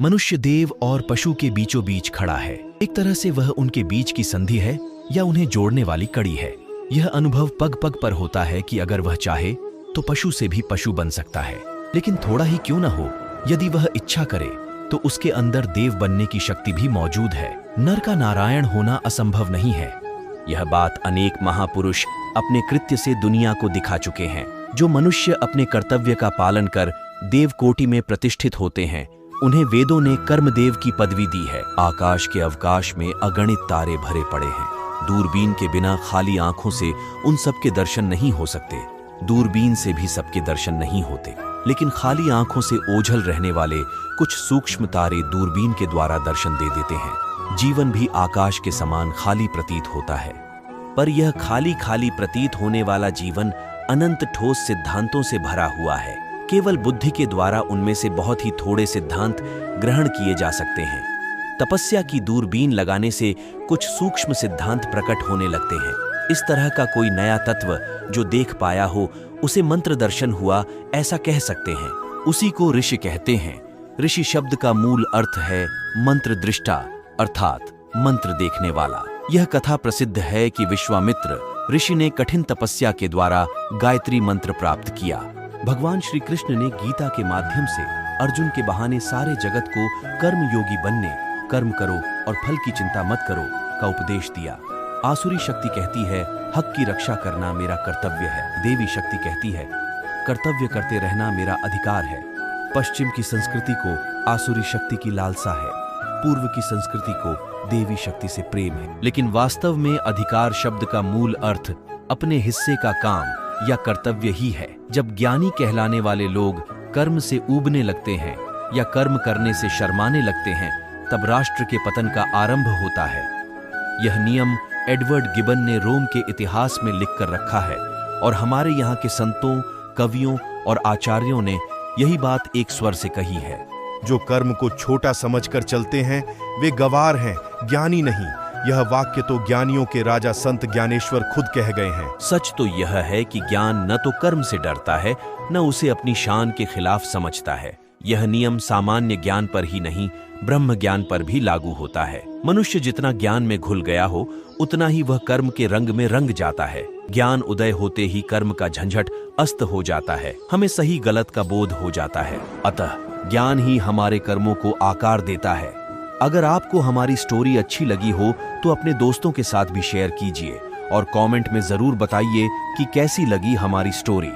मनुष्य देव और पशु के बीचों बीच खड़ा है। एक तरह से वह उनके बीच की संधि है या उन्हें जोड़ने वाली कड़ी है। यह अनुभव पग पग पर होता है कि अगर वह चाहे तो पशु से भी पशु बन सकता है, लेकिन थोड़ा ही क्यों न हो, यदि वह इच्छा करे तो उसके अंदर देव बनने की शक्ति भी मौजूद है। नर का नारायण होना असंभव नहीं है। यह बात अनेक महापुरुष अपने कृत्य से दुनिया को दिखा चुके हैं। जो मनुष्य अपने कर्तव्य का पालन कर देव कोटि में प्रतिष्ठित होते हैं, उन्हें वेदों ने कर्मदेव की पदवी दी है। आकाश के अवकाश में अगणित तारे भरे पड़े हैं। दूरबीन के बिना खाली आंखों से उन सबके दर्शन नहीं हो सकते। दूरबीन से भी सबके दर्शन नहीं होते, लेकिन खाली आंखों से ओझल रहने वाले कुछ सूक्ष्म तारे दूरबीन के द्वारा दर्शन दे देते हैं। जीवन भी आकाश के समान खाली प्रतीत होता है, पर यह खाली खाली प्रतीत होने वाला जीवन अनंत ठोस सिद्धांतों से भरा हुआ है। केवल बुद्धि के द्वारा उनमें से बहुत ही थोड़े सिद्धांत ग्रहण किए जा सकते हैं। तपस्या की दूरबीन लगाने से कुछ सूक्ष्म सिद्धांत प्रकट होने लगते हैं। इस तरह का कोई नया तत्व जो देख पाया हो उसे मंत्र दर्शन हुआ, ऐसा कह सकते हैं। उसी को ऋषि कहते हैं। ऋषि शब्द का मूल अर्थ है मंत्र दृष्टा, अर्थात मंत्र देखने वाला। यह कथा प्रसिद्ध है कि विश्वामित्र ऋषि ने कठिन तपस्या के द्वारा गायत्री मंत्र प्राप्त किया। भगवान श्री कृष्ण ने गीता के माध्यम से अर्जुन के बहाने सारे जगत को कर्मयोगी बनने, कर्म करो और फल की चिंता मत करो का उपदेश दिया। आसुरी शक्ति कहती है हक की रक्षा करना मेरा कर्तव्य है। देवी शक्ति कहती है कर्तव्य करते रहना मेरा अधिकार है। पश्चिम की संस्कृति को आसुरी शक्ति की लालसा है, पूर्व की संस्कृति को देवी शक्ति से प्रेम है। लेकिन वास्तव में अधिकार शब्द का मूल अर्थ अपने हिस्से का काम या कर्तव्य ही है। जब ज्ञानी कहलाने वाले लोग कर्म से ऊबने लगते हैं या कर्म करने से शर्माने लगते हैं, तब राष्ट्र के पतन का आरंभ होता है। यह नियम एडवर्ड गिबन ने रोम के इतिहास में लिख कर रखा है और हमारे यहाँ के संतों, कवियों और आचार्यों ने यही बात एक स्वर से कही है। जो कर्म को छोटा समझकर चलते हैं वे गवार हैं, ज्ञानी नहीं। यह वाक्य तो ज्ञानियों के राजा संत ज्ञानेश्वर खुद कह गए हैं। सच तो यह है कि ज्ञान न तो कर्म से डरता है, न उसे अपनी शान के खिलाफ समझता है। यह नियम सामान्य ज्ञान पर ही नहीं, ब्रह्म ज्ञान पर भी लागू होता है। मनुष्य जितना ज्ञान में घुल गया हो, उतना ही वह कर्म के रंग में रंग जाता है। ज्ञान उदय होते ही कर्म का झंझट अस्त हो जाता है। हमें सही गलत का बोध हो जाता है। अतः ज्ञान ही हमारे कर्मों को आकार देता है। अगर आपको हमारी स्टोरी अच्छी लगी हो तो अपने दोस्तों के साथ भी शेयर कीजिए और कमेंट में जरूर बताइए कि कैसी लगी हमारी स्टोरी।